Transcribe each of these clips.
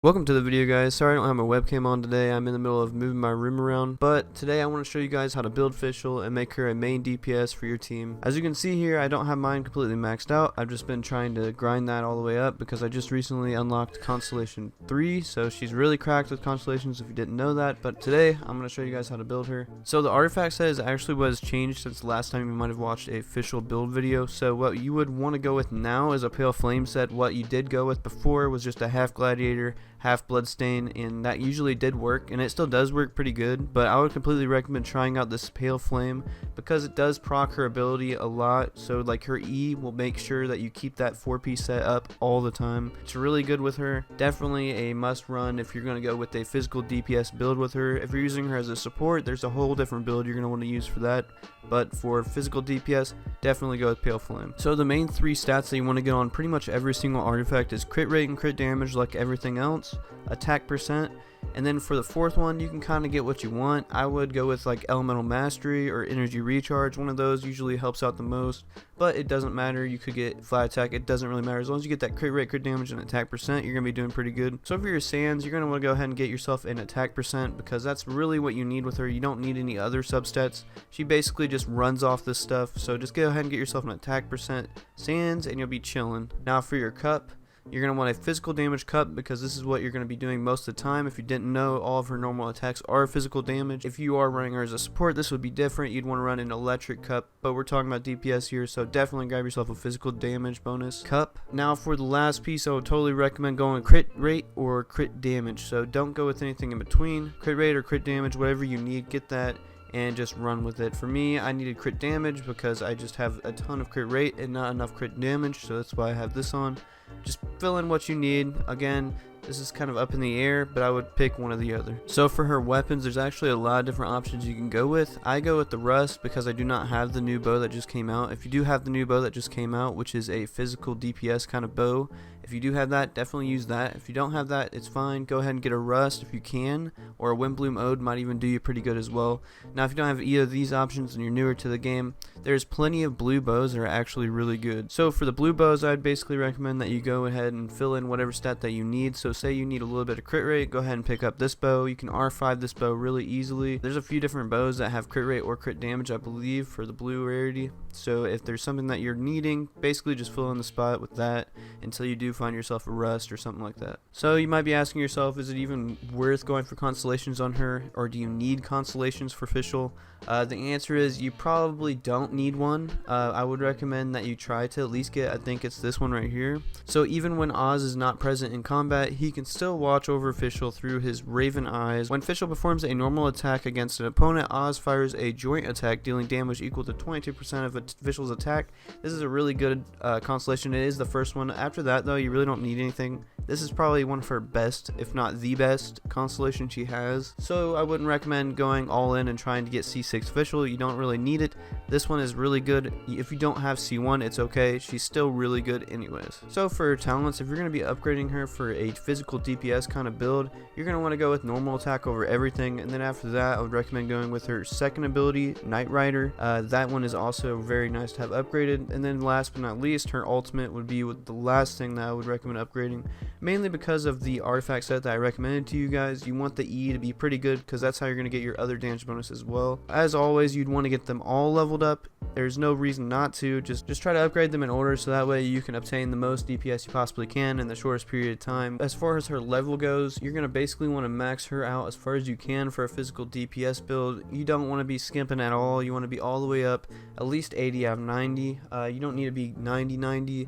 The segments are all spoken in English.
Welcome to the video, guys. Sorry I don't have my webcam on today. I'm in the middle of moving my room around, but today I want to show you guys how to build Fischl and make her a main DPS for your team. As you can see here, I don't have mine completely maxed out. I've just been trying to grind that all the way up because I just recently unlocked Constellation 3, so she's really cracked with Constellations if you didn't know that. But today I'm going to show you guys how to build her. So the artifact set is actually what has changed since the last time you might have watched a Fischl build video. So what you would want to go with now is a pale flame set. What you did go with before was just a half gladiator, half bloodstain, and that usually did work, and it still does work pretty good. But I would completely recommend trying out this pale flame because it does proc her ability a lot. So like her E will make sure that you keep that 4-piece set up all the time. It's really good with her. Definitely a must run if you're going to go with a physical DPS build with her. If you're using her as a support, there's a whole different build you're going to want to use for that, but for physical DPS, definitely go with pale flame. So the main three stats that you want to get on pretty much every single artifact is crit rate and crit damage, like everything else, attack percent, and then for the fourth one you can kind of get what you want. I would go with like elemental mastery or energy recharge. One of those usually helps out the most, but it doesn't matter. You could get flat attack, it doesn't really matter. As long as you get that crit rate, crit damage, and attack percent, you're gonna be doing pretty good. So for your sands, you're gonna want to go ahead and get yourself an attack percent because that's really what you need with her. You don't need any other substats. She basically just runs off this stuff, so just go ahead and get yourself an attack percent sands and you'll be chilling. Now for your cup, you're going to want a physical damage cup because this is what you're going to be doing most of the time. If you didn't know, all of her normal attacks are physical damage. If you are running her as a support, this would be different. You'd want to run an electric cup, but we're talking about DPS here, so definitely grab yourself a physical damage bonus cup. Now for the last piece, I would totally recommend going crit rate or crit damage, so don't go with anything in between. Crit rate or crit damage, whatever you need, get that and just run with it. For me, I needed crit damage because I just have a ton of crit rate and not enough crit damage, so that's why I have this on. Just fill in what you need. Again, this is kind of up in the air, but I would pick one or the other. So for her weapons, there's actually a lot of different options you can go with. I go with the rust because I do not have the new bow that just came out. If you do have the new bow that just came out, which is a physical DPS kind of bow, if you do have that, definitely use that. If you don't have that, it's fine. Go ahead and get a rust if you can, or a Windbloom Ode might even do you pretty good as well. Now if you don't have either of these options and you're newer to the game, there's plenty of blue bows that are actually really good. So for the blue bows, I'd basically recommend that you go ahead and fill in whatever stat that you need. So say you need a little bit of crit rate, go ahead and pick up this bow. You can R5 this bow really easily. There's a few different bows that have crit rate or crit damage, I believe, for the blue rarity. So if there's something that you're needing, basically just fill in the spot with that until you do find yourself a rust or something like that. So you might be asking yourself, is it even worth going for constellations on her, or do you need constellations for Fischl? The answer is you probably don't need one. I would recommend that you try to at least get, I think it's this one right here. So even when Oz is not present in combat, he can still watch over Fischl through his raven eyes. When Fischl performs a normal attack against an opponent, Oz fires a joint attack dealing damage equal to 22% of Fischl's attack. This is a really good constellation. It is the first one. After that though, you really don't need anything. This is probably one of her best, if not the best, constellation she has. So I wouldn't recommend going all in and trying to get C6 Fischl. You don't really need it. This one is really good. If you don't have C1, it's okay. She's still really good anyways. So for her talents, if you're going to be upgrading her for a physical DPS kind of build, you're going to want to go with normal attack over everything. And then after that, I would recommend going with her second ability, Night Rider. That one is also very nice to have upgraded. And then last but not least, her ultimate would be the last thing that I would recommend upgrading. Mainly because of the artifact set that I recommended to you guys. You want the E to be pretty good because that's how you're going to get your other damage bonus as well. As always, you'd want to get them all leveled up. There's no reason not to. Just try to upgrade them in order so that way you can obtain the most DPS you possibly can in the shortest period of time. As far as her level goes, you're going to basically want to max her out as far as you can for a physical DPS build. You don't want to be skimping at all. You want to be all the way up, at least 80 out of 90. You don't need to be 90.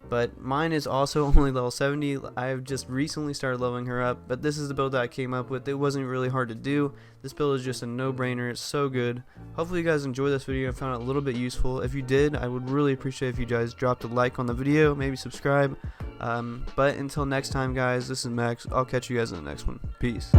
But mine is also only level 70. I've just recently started leveling her up, but this is the build that I came up with. It wasn't really hard to do. This build is just a no-brainer. It's so good. Hopefully you guys enjoyed this video and found it a little bit useful. If you did, I would really appreciate if you guys dropped a like on the video, maybe subscribe. But until next time, guys, this is Max. I'll catch you guys in the next one. Peace.